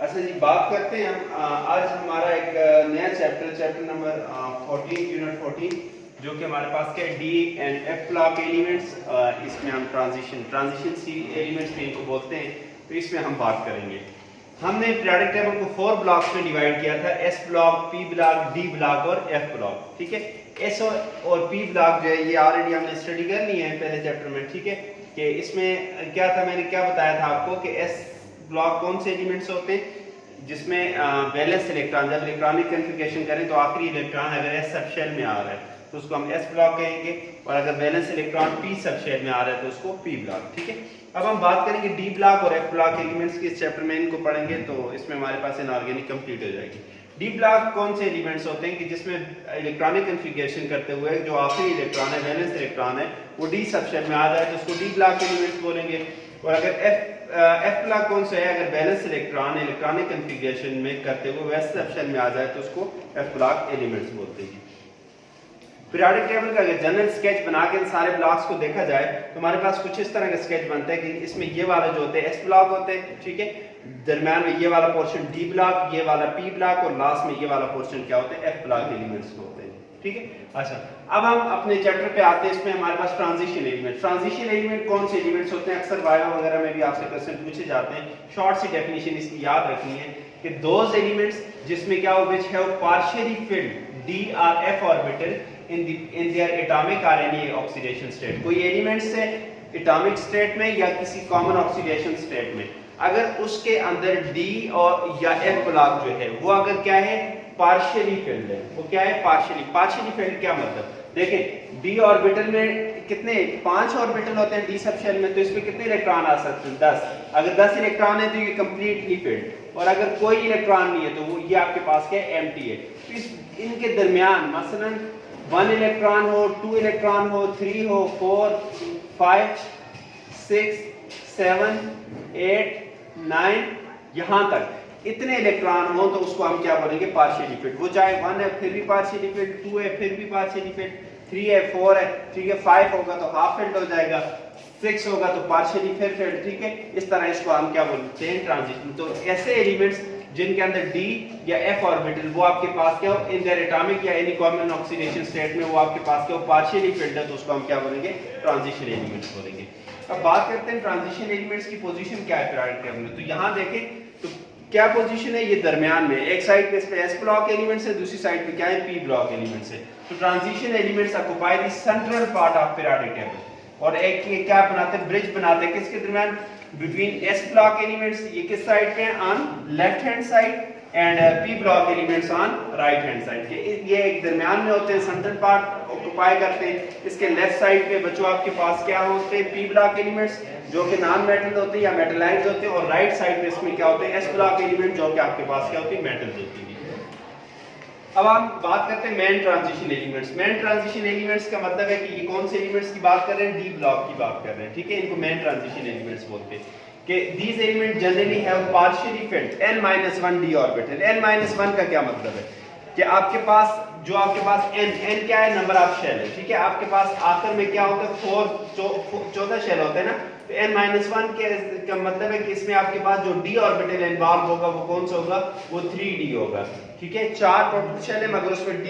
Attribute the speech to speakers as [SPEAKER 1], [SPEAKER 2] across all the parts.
[SPEAKER 1] अच्छा जी, बात करते हैं हम आज हमारा एक नया चैप्टर नंबर 14 यूनिट 14 जो कि हमारे पास क्या D and F block elements. इसमें हम ट्रांजिशन सी एलिमेंट्स भी इनको बोलते हैं। तो इसमें हम बात करेंगे। हमने पीरियोडिक टेबल को 4 ब्लॉक्स में डिवाइड किया था, S block, P block, D block और एफ ब्लॉक। ठीक है, एस और पी ब्लॉक जो है ये ऑलरेडी हमने स्टडी कर ली है पहले चैप्टर में। ठीक है, कि इसमें क्या था, मैंने क्या बताया था आपको कि एस ब्लॉक कौन से एलिमेंट्स होते हैं जिसमें वैलेंस इलेक्ट्रॉन, जब इलेक्ट्रॉनिक कन्फिगरेशन करें तो आखिरी इलेक्ट्रॉन अगर एस सब शेल में आ रहा है तो उसको हम एस ब्लॉक कहेंगे, और अगर valence electron p sub shell में आ रहा है तो उसको पी ब्लॉक। ठीक है, अब हम बात करेंगे डी ब्लॉक और एफ ब्लॉक एलिमेंट्स की। इस चैप्टर में इनको पढ़ेंगे तो इसमें हमारे पास इनऑर्गेनिक कंप्लीट हो जाएगी। डी ब्लॉक कौन से एलिमेंट्स होते हैं कि जिसमें इलेक्ट्रॉनिक कन्फिगरेशन करते हुए जो आखिरी इलेक्ट्रॉन है, वैलेंस इलेक्ट्रॉन है, वो डी सब शेल में आ जाए तो उसको डी ब्लॉक एलिमेंट्स बोलेंगे। और अगर एफ ब्लॉक कौन सा है, अगर बैलेंस इलेक्ट्रॉन इलेक्ट्रॉनिक कन्फिगरेशन में करते हुए वैसे सेक्शन में आ जाए तो उसको एफ ब्लॉक एलिमेंट्स बोलते हैं। पीरियोडिक टेबल का अगर जनरल स्केच बना के सारे ब्लॉक्स को देखा जाए तो हमारे पास कुछ इस तरह का स्केच बनता है कि इसमें ये वाला जो होते हैं एस ब्लॉक होते हैं। ठीक है, दरम्यान में ये वाला पोर्शन डी ब्लॉक, ये वाला पी ब्लॉक और लास्ट में ये वाला पोर्शन क्या होते हैं, एफ ब्लॉक एलिमेंट्स होते हैं। ठीक है, अच्छा अब हम अपने चैप्टर पे आते हैं। इसमें हमारे पास ट्रांजिशन एलिमेंट कौन से एलिमेंट्स होते हैं, अक्सर बायो वगैरह में भी आपसे क्वेश्चन पूछे जाते हैं। शॉर्ट सी डेफिनेशन इसकी याद रखनी है कि दोज एलिमेंट्स जिसमें क्या हो, which have partially filled D और F orbital in their atomic RNA oxidation state। कोई एलिमेंट से एटॉमिक स्टेट में या किसी कॉमन ऑक्सीडेशन स्टेट में अगर उसके अंदर डी और या एफ ब्लॉक जो है वो अगर क्या है, पार्शियली फिल्ड है, वो क्या है, पार्शियली फिल्ड। क्या मतलब, देखें डी ऑर्बिटल में कितने 5 ऑर्बिटल होते हैं डी सब शेल में, तो इसमें कितने इलेक्ट्रॉन आ सकते हैं, 10। अगर 10 इलेक्ट्रॉन है तो ये कंप्लीटली फिल्ड, और अगर कोई इलेक्ट्रॉन नहीं है तो वो ये आपके पास क्या है, एम्प्टी है। तो इनके दरमियान मसलन 1 इलेक्ट्रॉन हो, 2 इलेक्ट्रॉन हो, 3 हो, 4, 5, 6, 7, 8, 9, यहां तक इतने इलेक्ट्रॉन हो तो उसको हम क्या बोलेंगे, पार्शियली फिल्ड। वो चाहे 1 है फिर भी पार्शियली फिल्ड, 2 है फिर भी पार्शियली फिल्ड, 3 है, 4 है, ठीक है, 5 होगा तो हाफ फिल्ड हो जाएगा, 6 होगा तो पार्शियली फिर फिल्ड। ठीक है, इस तरह इसको हम क्या बोलते हैं, ट्रांजिशन। तो ऐसे एलिमेंट्स जिनके अंदर डी या एफ ऑर्बिटल वो आपके पास क्या हो, इन देयर एटॉमिक या एनी कॉमन ऑक्सीडेशन स्टेट में वो आपके पास क्या हो, पार्शियली फिल्ड है, तो उसको हम क्या बोलेंगे, ट्रांजिशन एलिमेंट्स बोलेंगे। अब बात करते हैं ट्रांजिशन एलिमेंट्स की पोजीशन क्या है पीरियोडिक टेबल में। तो यहां देखें तो क्या पोजीशन है, ये दरमियान में, एक साइड पे इस पे एस ब्लॉक एलिमेंट्स है, दूसरी साइड पे क्या है, पी ब्लॉक एलिमेंट्स है। तो transition elements occupy the central part of periodic table, और एक ये क्या बनाते हैं, ब्रिज बनाते हैं किसके दरमियान, बिटवीन एस ब्लॉक एलिमेंट्स, ये किस साइड पे, on left hand side, and P block elements on right hand side. ये एक दरमियान में होते हैं, सेंट्रल पार्ट ऑक्युपाई करते हैं। इसके लेफ्ट साइड पे बच्चों आपके पास क्या होते हैं, पी ब्लॉक एलिमेंट्स जो कि नॉन मेटल होते हैं या मेटलाइज्ड होते हैं, और राइट साइड पे इसमें क्या होते हैं, एस ब्लॉक एलिमेंट जो कि आपके पास क्या होती है, मेटल्स होती है। अब हम बात करते हैं main transition elements. Main transition elements का मतलब है कि ये कौन से एलिमेंट्स की बात कर रहे हैं, डी ब्लॉक की बात कर रहे हैं। ठीक है, इनको मेन ट्रांजिशन एलिमेंट्स बोलते हैं कि these elements generally have partially filled n-1 d orbital। n-1 का क्या मतलब है कि आपके पास n क्या है, नंबर ऑफ शेल है। ठीक है, आपके पास आखिर में क्या होता है, 14 शेल होते हैं ना, तो n-1 का मतलब है कि इसमें आपके पास जो d ऑर्बिटल इन्वॉल्व होगा वो कौन सा होगा, वो 3d होगा। ठीक है, 4 टोटल शेल है मगर उसमें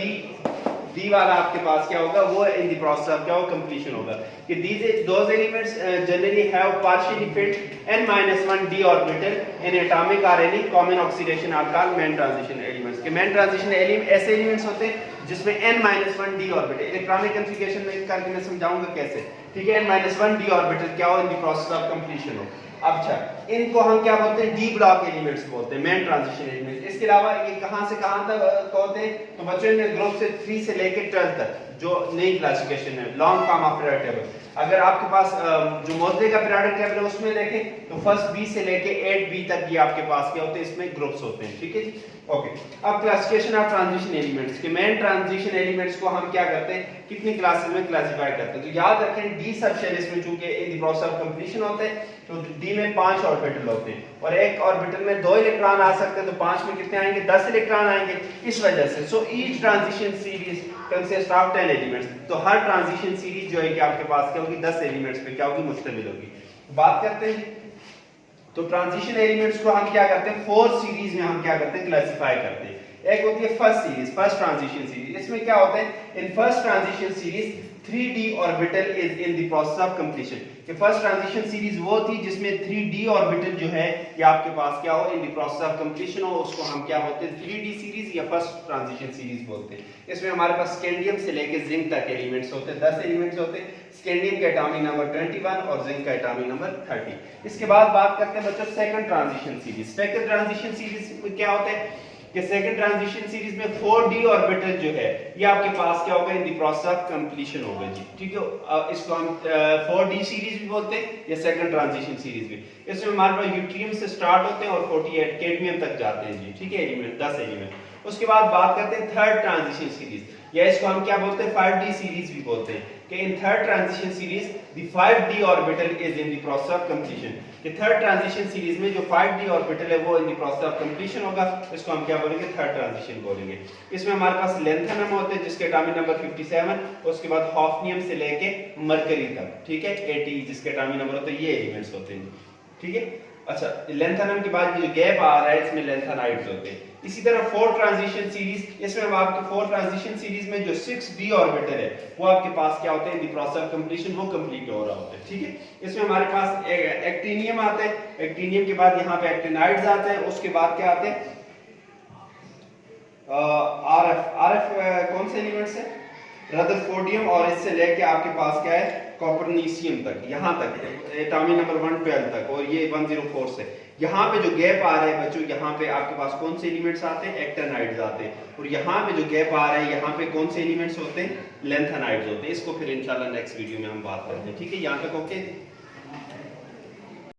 [SPEAKER 1] डी वाला आपके पास क्या होगा, वो इन द प्रोसेस ऑफ क्या हो, कंप्लीशन होगा। कि those elements generally have partially filled n-1 d orbital in atomic or any common oxidation are called main transition elements। कि main transition element ऐसे एलिमेंट्स होते हैं जिसमें n-1 d orbital, electronic configuration में करके मैं समझाऊंगा कैसे। ठीक है, n-1 d orbital क्या हो, in the process of completion हो। अच्छा, इनको हम क्या बोलते हैं, डी ब्लॉक एलिमेंट्स बोलते हैं, मेन ट्रांजिशन एलिमेंट्स। इसके अलावा ये कहां से कहां तक होते हैं, तो बच्चों ने ग्रुप से 3 से लेकर 12 तक जो नई क्लासिफिकेशन है, long form of periodic table. अगर आपके पास जो मोज़ले का पीरियोडिक टेबल है उसमें देखें तो फर्स्ट बी से लेके 8b तक ये आपके पास क्या होते हैं, इसमें ग्रुप्स होते हैं। ठीक है जी, ओके। अब क्लासिफिकेशन ऑफ ट्रांजिशन एलिमेंट्स के मेन ट्रांजिशन एलिमेंट्स को हम क्या करते हैं, कितनी क्लासेस में क्लासिफाई करते हैं। तो याद रखें डी सब शेल इसमें चूंकि in the process of completion होते हैं तो डी में 5 ऑर्बिटल होते हैं, और एक ऑर्बिटल में 2 इलेक्ट्रॉन आ सकते हैं, तो 5 में कितने आएंगे, 10 इलेक्ट्रॉन आएंगे। इस वजह से so each transition series consist of 10 elements. तो हर ट्रांजिशन सीरीज जो है कि आपके पास क्या होगी, 10 एलिमेंट्स पे क्या होगी, मुश्तमिल होगी। बात करते हैं तो तो ट्रांजिशन एलिमेंट्स को हम क्या करते हैं, 4 सीरीज में हम क्या करते हैं, क्लासिफाई करते हैं। एक होती है first series, first transition series. इसमें क्या होता है, in first transition series 3d orbital is in the process of completion. कि फर्स्ट ट्रांजिशन सीरीज वो थी जिसमें 3d ऑर्बिटल जो है ये आपके पास क्या हो, in the process of completion हो, उसको हम क्या बोलते हैं, 3d सीरीज या फर्स्ट ट्रांजिशन सीरीज बोलते हैं। इसमें हमारे पास स्कैंडियम से लेके जिंक तक एलिमेंट्स होते हैं, 10 एलिमेंट्स होते हैं। स्कैंडियम का एटॉमिक नंबर 21 और जिंक का एटॉमिक नंबर 30। इसके बाद बात करते हैं बच्चों second transition series. Second transition series में क्या होता है कि सेकंड ट्रांजिशन सीरीज में 4d ऑर्बिटल जो है ये आपके पास क्या होगा, in the process of completion होगा जी, ठीक है। इसको हम 4d सीरीज भी बोलते हैं या सेकंड ट्रांजिशन सीरीज भी। इसमें हमारे पास यूट्रियम से स्टार्ट होते हैं और 48 कैडमियम तक जाते हैं जी, ठीक है, एलिमेंट 10 एलिमेंट। उसके बाद बात करते हैं थर्ड ट्रांजिशन सीरीज, या इसको हम क्या बोलते हैं, 5d सीरीज भी बोलते हैं। कि in third transition series the 5d orbital is in the process of completion. कि थर्ड ट्रांजिशन सीरीज में जो 5d ऑर्बिटल है वो in the process of completion होगा, इसको हम क्या बोलेंगे, थर्ड ट्रांजिशन बोलेंगे। इसमें हमारे पास लेंथेनम होते हैं जिसके एटॉमिक नंबर 57, उसके बाद हॉफनियम से लेके मरकरी तक, ठीक है, 80 जिसके एटॉमिक नंबर होते हैं, ये एलिमेंट्स होते हैं, ठीक है। अच्छा, लेंथेनम के बाद जो गैप आ रहा है इसमें लेंथेनाइड्स होते हैं। इसी तरह फोर्थ ट्रांजिशन सीरीज, इसमें हम आपके फोर्थ ट्रांजिशन सीरीज में जो 6d ऑर्बिटल है वो आपके पास क्या होते हैं, in the process of completion वो कंप्लीट हो रहा होता है, ठीक है। इसमें हमारे पास एक्टिनियम आते हैं, एक्टिनियम के बाद यहाँ पे एक्टिनाइड्स आते हैं, उसके बाद क्या आते हैं, आरएफ कौन से एलिमेंट्स है, रदरफोर्डियम, और इससे लेके आपके पास क्या है, कॉपरनीशियम तक, यहाँ तक एटॉमिक नंबर 112 तक, और ये 104 से यहाँ पे जो गैप आ रहा है बच्चों, यहाँ पे आपके पास कौन से एलिमेंट्स आते हैं, एक्टिनाइड्स आते हैं, और यहाँ पे जो गैप आ रहा है यहाँ पे कौन से एलिमेंट्स होते हैं, लेंथेनाइड्स होते हैं। इसको फिर इंशाल्लाह नेक्स्ट वीडियो में हम बात करते हैं, ठीक है। यहाँ तक ओके।